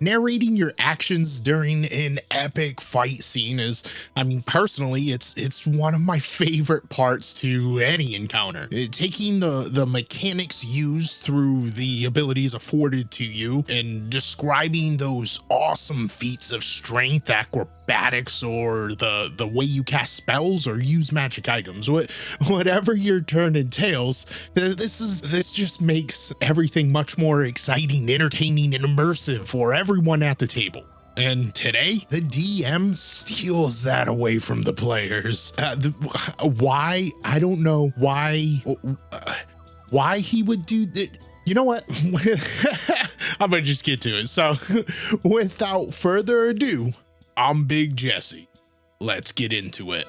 narrating your actions during an epic fight scene is, I mean, personally, it's one of my favorite parts to any encounter. Taking the mechanics used through the abilities afforded to you and describing those awesome feats of strength, acrobatics, or the way you cast spells or use magic items, whatever your turn entails. This just makes everything much more exciting, entertaining, and immersive for everyone at the table. And today, the DM steals that away from the players. Why? I don't know why he would do that. You know what? I'm gonna just get to it. So without further ado, I'm Big Jesse. Let's get into it.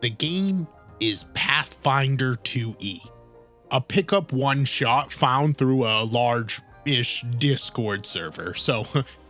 The game is Pathfinder 2E, a pickup one-shot found through a large-ish Discord server. So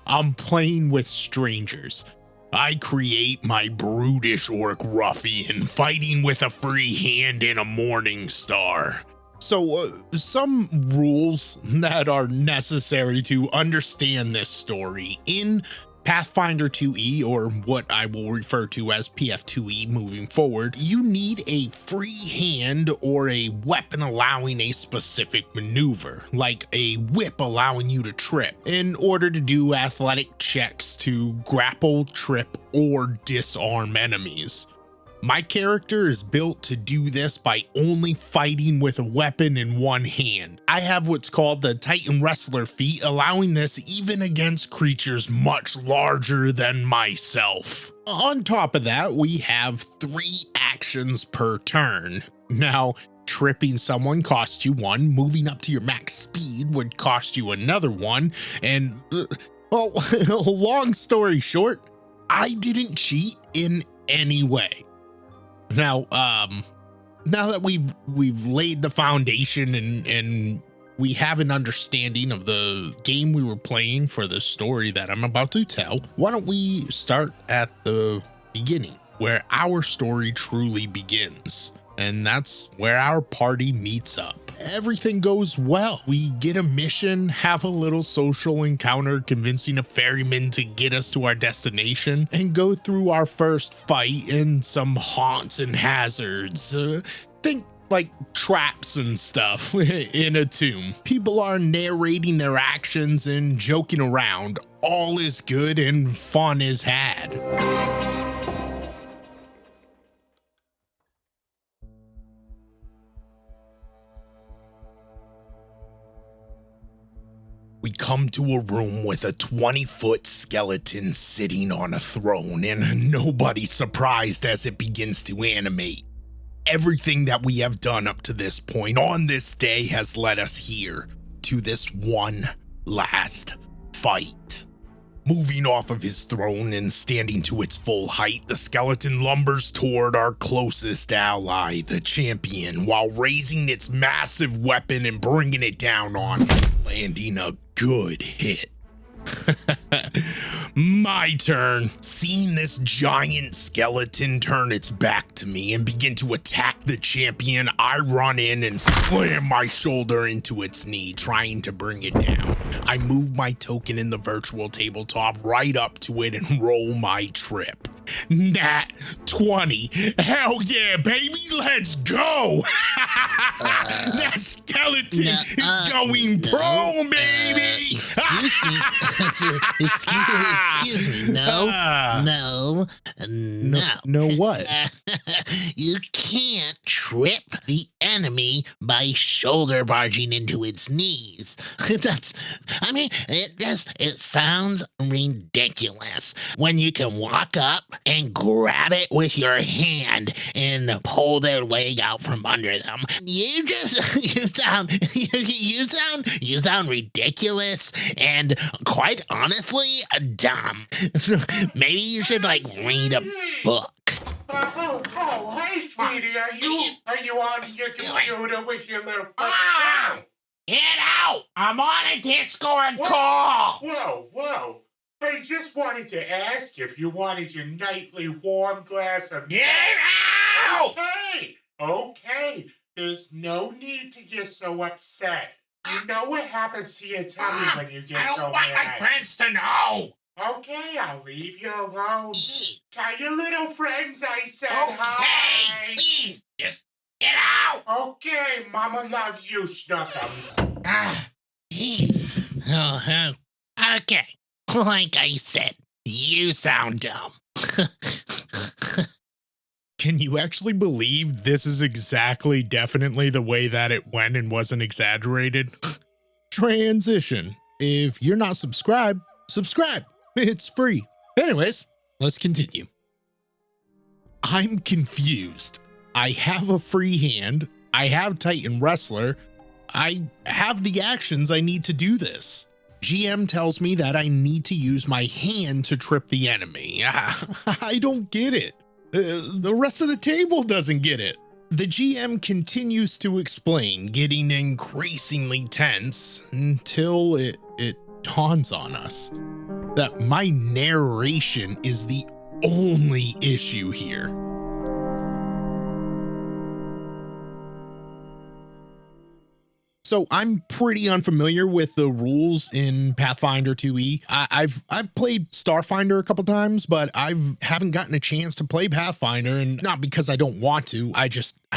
I'm playing with strangers. I create my brutish orc ruffian fighting with a free hand and a morning star. So some rules that are necessary to understand this story in Pathfinder 2E, or what I will refer to as PF2E moving forward. You need a free hand or a weapon allowing a specific maneuver, like a whip allowing you to trip, in order to do athletic checks to grapple, trip, or disarm enemies. My character is built to do this by only fighting with a weapon in one hand. I have what's called the Titan Wrestler feat, allowing this even against creatures much larger than myself. On top of that, we have 3 actions per turn. Now, tripping someone costs you 1, moving up to your max speed would cost you another 1, and well, long story short, I didn't cheat in any way. Now that we've laid the foundation and we have an understanding of the game we were playing for the story that I'm about to tell, why don't we start at the beginning, where our story truly begins. And that's where our party meets up. Everything goes well. We get a mission, have a little social encounter convincing a ferryman to get us to our destination, and go through our first fight in some haunts and hazards. Think like traps and stuff in a tomb. People are narrating their actions and joking around. All is good and fun is had. We come to a room with a 20-foot skeleton sitting on a throne, and nobody's surprised as it begins to animate. Everything that we have done up to this point on this day has led us here to this one last fight. Moving off of his throne and standing to its full height, the skeleton lumbers toward our closest ally, the champion, while raising its massive weapon and bringing it down on, landing a good hit. My turn. Seeing this giant skeleton turn its back to me and begin to attack the champion, I run in and slam my shoulder into its knee, trying to bring it down. I move my token in the virtual tabletop right up to it and roll my trip. Nat 20. Hell yeah, baby, let's go. That skeleton is going prone, baby. Excuse me. Excuse me. No. No what? You can't trip the enemy by shoulder barging into its knees. It sounds ridiculous when you can walk up and grab it with your hand and pull their leg out from under them. You sound ridiculous and quite honestly dumb. Maybe you should read a book. Hey, sweetie, are you on your computer with your little phone? Get out! I'm on a Discord call! Whoa. I just wanted to ask if you wanted your nightly warm glass of... Get Ow! Okay. There's no need to get so upset. You know what happens to your tummy when you get so mad. I don't want my friends to know. Okay, I'll leave you alone. Tell your little friends I said Okay, hi. please, just get out. Okay, Mama loves you, Snuckums. Jeez. Oh, okay. Like I said, you sound dumb. Can you actually believe this is exactly definitely the way that it went and wasn't exaggerated? Transition. If you're not subscribed, subscribe. It's free. Anyways, let's continue. I'm confused. I have a free hand. I have Titan Wrestler. I have the actions I need to do this. GM tells me that I need to use my hand to trip the enemy. I don't get it. The rest of the table doesn't get it. The GM continues to explain, getting increasingly tense until it dawns on us that my narration is the only issue here. So I'm pretty unfamiliar with the rules in Pathfinder 2e. I've played Starfinder a couple times, but haven't gotten a chance to play Pathfinder, and not because I don't want to. I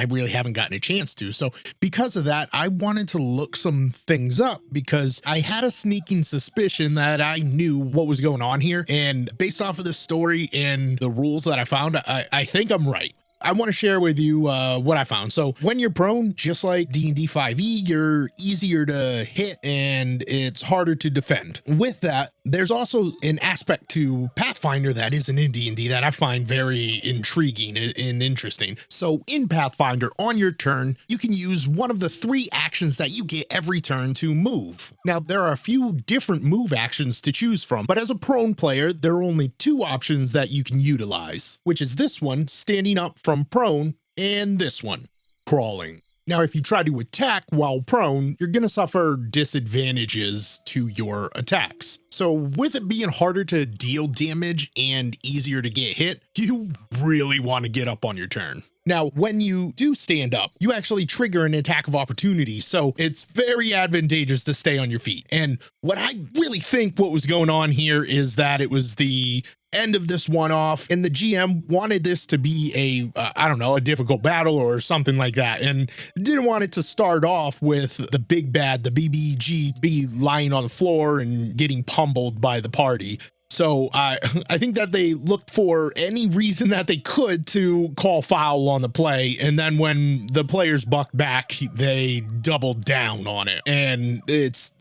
really haven't gotten a chance to. So because of that, I wanted to look some things up because I had a sneaking suspicion that I knew what was going on here. And based off of the story and the rules that I found, I think I'm right. I want to share with you what I found. So when you're prone, just like D&D 5e, you're easier to hit and it's harder to defend. With that, there's also an aspect to Pathfinder that isn't in D&D that I find very intriguing and interesting. So in Pathfinder, on your turn, you can use one of the 3 actions that you get every turn to move. Now, there are a few different move actions to choose from, but as a prone player, there are only 2 options that you can utilize, which is this one, standing up from prone, and this one, crawling. Now, if you try to attack while prone, you're going to suffer disadvantages to your attacks. So with it being harder to deal damage and easier to get hit, you really want to get up on your turn. Now, when you do stand up, you actually trigger an attack of opportunity, so it's very advantageous to stay on your feet. And what I really think what was going on here is that it was the end of this one-off, and the GM wanted this to be a difficult battle or something like that, and didn't want it to start off with the big bad, the BBG, be lying on the floor and getting pummeled by the party. So I think that they looked for any reason that they could to call foul on the play. And then when the players bucked back, they doubled down on it. And it's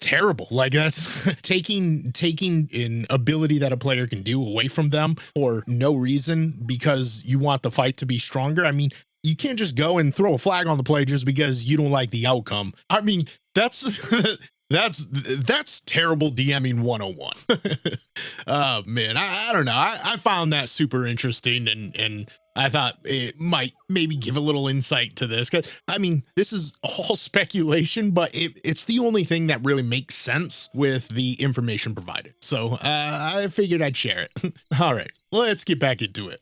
terrible. Like, that's taking an ability that a player can do away from them for no reason because you want the fight to be stronger. I mean, you can't just go and throw a flag on the play just because you don't like the outcome. I mean, that's That's terrible DMing 101. Oh man, I don't know. I found that super interesting, and I thought it might maybe give a little insight to this, because I mean, this is all speculation, but it's the only thing that really makes sense with the information provided. So I figured I'd share it. All right, let's get back into it.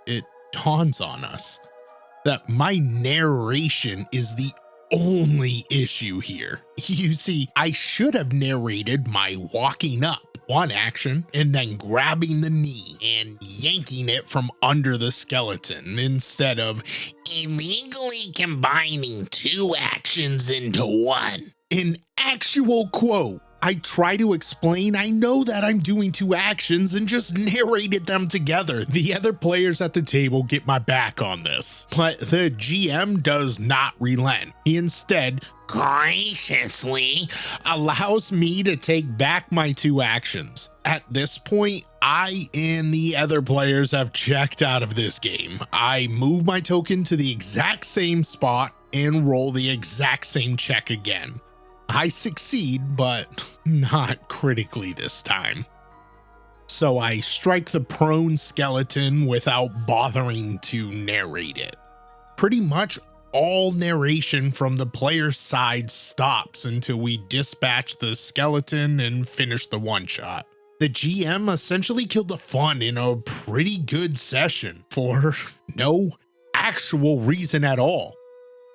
It dawns on us that my narration is the only issue here. You see, I should have narrated my walking up, one action, and then grabbing the knee and yanking it from under the skeleton, instead of illegally combining 2 actions into 1. An actual quote. I try to explain I know that I'm doing 2 actions and just narrated them together. The other players at the table get my back on this, but the GM does not relent. He instead graciously allows me to take back my 2 actions. At this point, I and the other players have checked out of this game. I move my token to the exact same spot and roll the exact same check again. I succeed, but not critically this time. So I strike the prone skeleton without bothering to narrate it. Pretty much all narration from the player's side stops until we dispatch the skeleton and finish the one-shot. the GM essentially killed the fun in a pretty good session for no actual reason at all.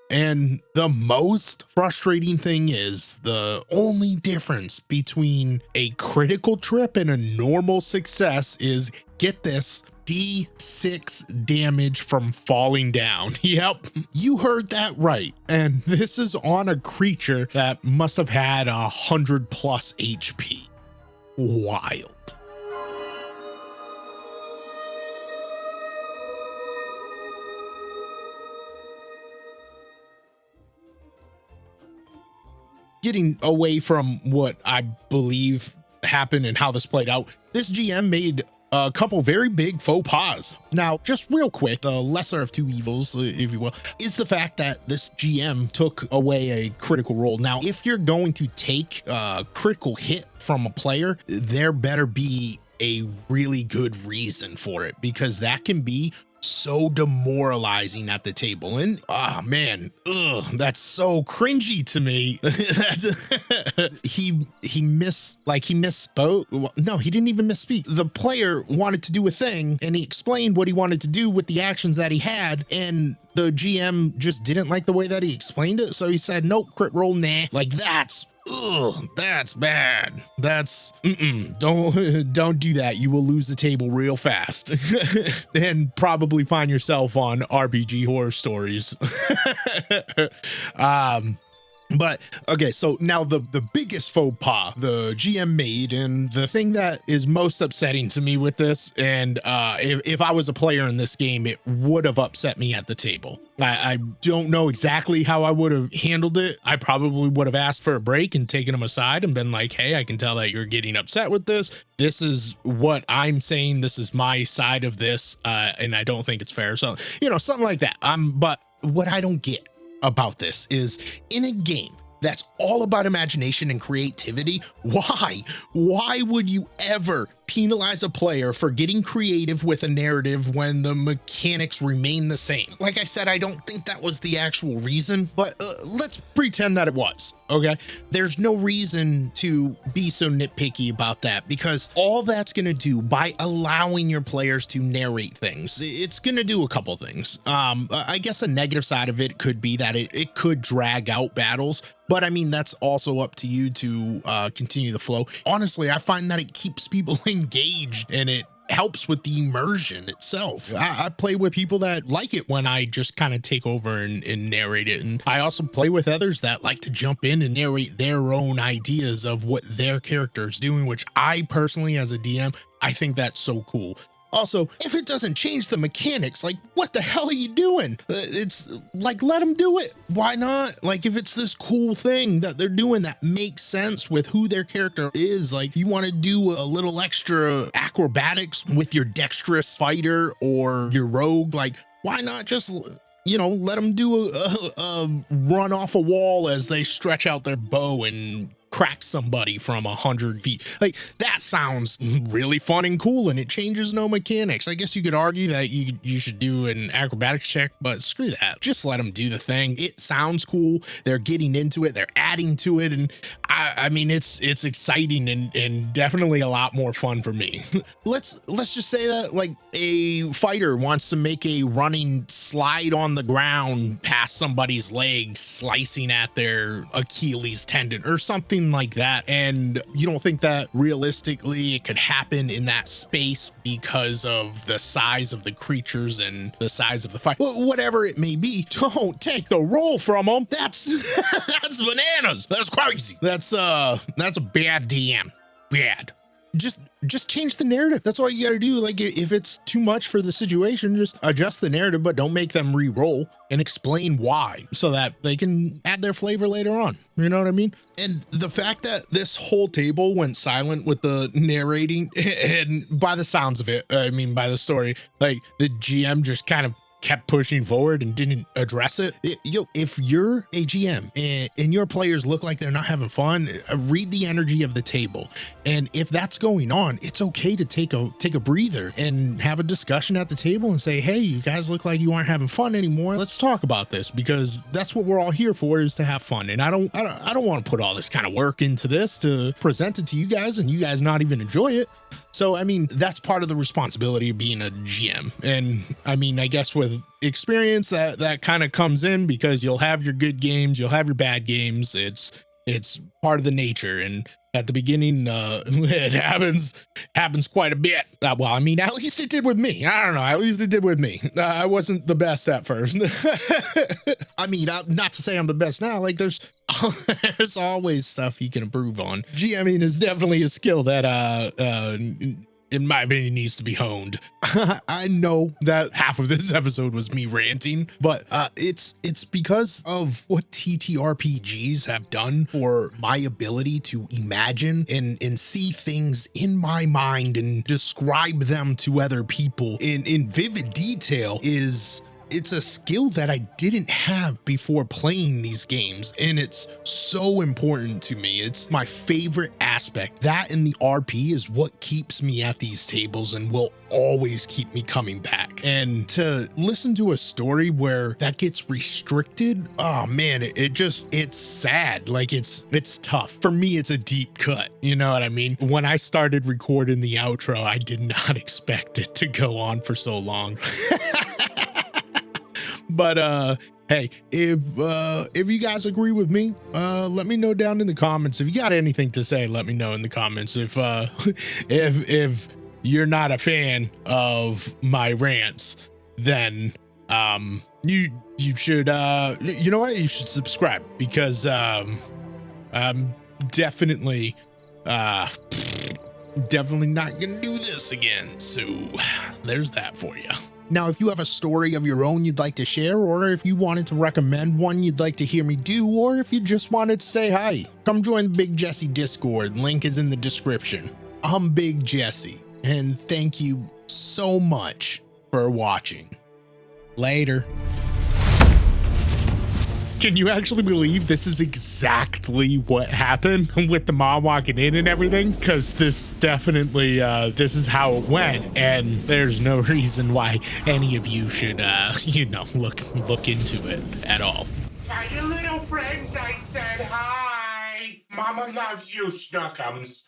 And the most frustrating thing is the only difference between a critical trip and a normal success is, get this, D6 damage from falling down. Yep, you heard that right. And this is on a creature that must have had 100+ HP. Wild. Getting away from what I believe happened and how this played out, this GM made a couple very big faux pas. Now, just real quick, the lesser of two evils, if you will, is the fact that this GM took away a critical role. Now, if you're going to take a critical hit from a player, there better be a really good reason for it, because that can be so demoralizing at the table. And man, that's so cringy to me. he misspoke. Well, no, he didn't even misspeak. The player wanted to do a thing and he explained what he wanted to do with the actions that he had, and the GM just didn't like the way that he explained it, so he said, nope, crit roll, nah. Like, that's bad. That's don't do that. You will lose the table real fast and probably find yourself on RPG horror stories. But okay, so now the biggest faux pas the GM made, and the thing that is most upsetting to me with this, and if I was a player in this game, it would have upset me at the table. I don't know exactly how I would have handled it. I probably would have asked for a break and taken him aside and been like, hey, I can tell that you're getting upset with this. This is what I'm saying. This is my side of this, and I don't think it's fair. So, something like that. But what I don't get about this is, in a game that's all about imagination and creativity, why would you ever penalize a player for getting creative with a narrative when the mechanics remain the same? Like I said, I don't think that was the actual reason, but let's pretend that it was. Okay, there's no reason to be so nitpicky about that, because all that's going to do, by allowing your players to narrate things, it's going to do a couple things. I guess a negative side of it could be that it could drag out battles, but I mean, that's also up to you to continue the flow. Honestly, I find that it keeps people engaged and it helps with the immersion itself. I play with people that like it when I just kind of take over and narrate it. And I also play with others that like to jump in and narrate their own ideas of what their character is doing, which I personally, as a DM, I think that's so cool. Also, if it doesn't change the mechanics, like, what the hell are you doing? It's like, let them do it. Why not? Like, if it's this cool thing that they're doing that makes sense with who their character is, like, you want to do a little extra acrobatics with your dexterous fighter or your rogue, like, why not just, let them do a run off a wall as they stretch out their bow and crack somebody from 100 feet. Like, that sounds really fun and cool, and it changes no mechanics. I guess you could argue that you should do an acrobatics check, but screw that. Just let them do the thing. It sounds cool. They're getting into it. They're adding to it. And I mean, it's exciting and definitely a lot more fun for me. Let's just say that, like, a fighter wants to make a running slide on the ground past somebody's leg, slicing at their Achilles tendon or something like that, and you don't think that realistically it could happen in that space because of the size of the creatures and the size of the fight. Well, whatever it may be, don't take the roll from them. That's bananas. That's crazy. That's a bad DM. Bad. Just change the narrative. That's all you got to do. Like, if it's too much for the situation, just adjust the narrative, but don't make them re-roll, and explain why so that they can add their flavor later on. You know what I mean? And the fact that this whole table went silent with the narrating, and by the sounds of it, I mean, by the story, like, the GM just kind of kept pushing forward and didn't address it. If you're a GM and your players look like they're not having fun, read the energy of the table. And if that's going on, it's okay to take a breather and have a discussion at the table and say, hey, you guys look like you aren't having fun anymore. Let's talk about this, because that's what we're all here for, is to have fun. And I don't want to put all this kind of work into this to present it to you guys and you guys not even enjoy it. So, I mean, that's part of the responsibility of being a GM. And I mean, I guess with experience that kind of comes in, because you'll have your good games, you'll have your bad games. It's part of the nature. And at the beginning, it happens quite a bit. Well, I mean, at least it did with me. I don't know. At least it did with me. I wasn't the best at first. I mean, not to say I'm the best now. Like, there's always stuff you can improve on. GMing is definitely a skill that in my opinion needs to be honed. I know that half of this episode was me ranting, but it's because of what TTRPGs have done for my ability to imagine and see things in my mind and describe them to other people in vivid detail. It's a skill that I didn't have before playing these games, and it's so important to me. It's my favorite aspect. That and the RP is what keeps me at these tables and will always keep me coming back. And to listen to a story where that gets restricted, oh man, it's sad. Like, it's tough. For me, it's a deep cut. You know what I mean? When I started recording the outro, I did not expect it to go on for so long. But hey, if you guys agree with me, let me know down in the comments. If you got anything to say, let me know in the comments. If you're not a fan of my rants, then you should you know what? You should subscribe, because I'm definitely not gonna do this again. So there's that for you. Now, if you have a story of your own you'd like to share, or if you wanted to recommend one you'd like to hear me do, or if you just wanted to say hi, come join the Big Jesse Discord. Link is in the description. I'm Big Jesse, and thank you so much for watching. Later. Can you actually believe this is exactly what happened with the mom walking in and everything? Because this definitely, this is how it went. And there's no reason why any of you should, you know, look into it at all. Tell your little friends I said hi. Mama loves you, Snookums.